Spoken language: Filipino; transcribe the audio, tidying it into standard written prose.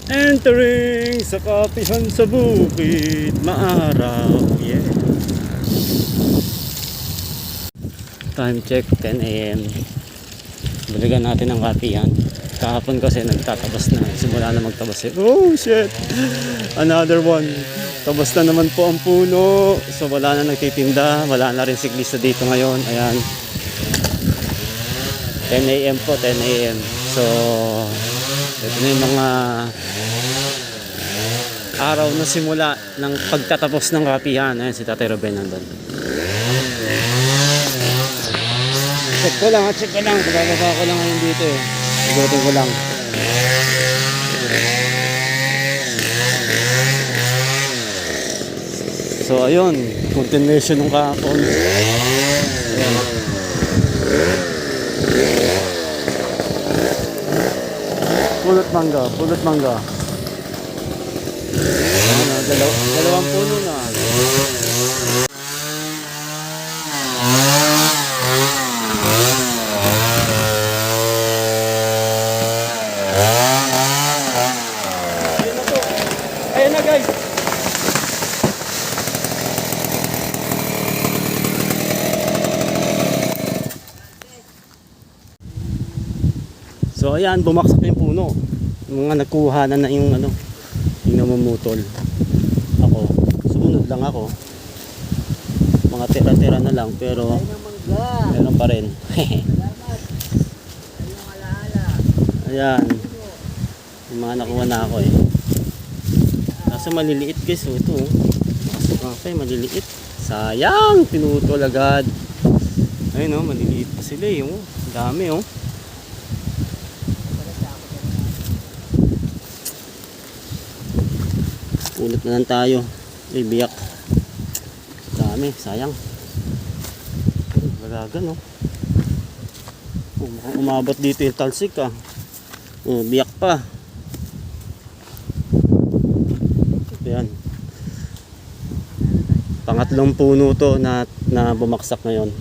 Entering sa kapihan sa bukid, maaraw, yeah. Time check, 10 AM. Balikan natin ang kapihan. Kahapon kasi nagtatabas na, simula na magtabas eh. Oh shit, another one. Tabas na naman po ang puno. So wala na nagtitinda, wala na rin siklista dito ngayon. Ayan, 10 AM po, 10 AM. So ito na yung mga araw na simula ng pagtatapos ng kapihan. Ayan si Tatay Ruben nandun. Check ko lang. Pagkakaba ko lang ngayon dito eh. Igutin ko lang. So ayun, continuation ng kahapon. Ayan. Pulot mangga. Ayan, dalawang puno na. Ayan na guys. So ayan, bumaksak yung puno. Mga nagkuha na yung ano, yung namumutol. Ako, sumunod lang ako. Mga tira-tira na lang pero meron pa rin. Ayan. Yung mga nakuha na ako eh. Kaso maliliit guys, oh, ito okay, maliliit. Sayang, pinutol agad. Ayun oh, maliliit pa sila eh, oh. Dami oh. Ulit na lang tayo. Ay, biyak. Dami, sayang. Lagagan oh. Mukhang umabot dito yung talsik ah. Oh, biyak pa. Ayan. Pangatlong puno to na bumaksak ngayon.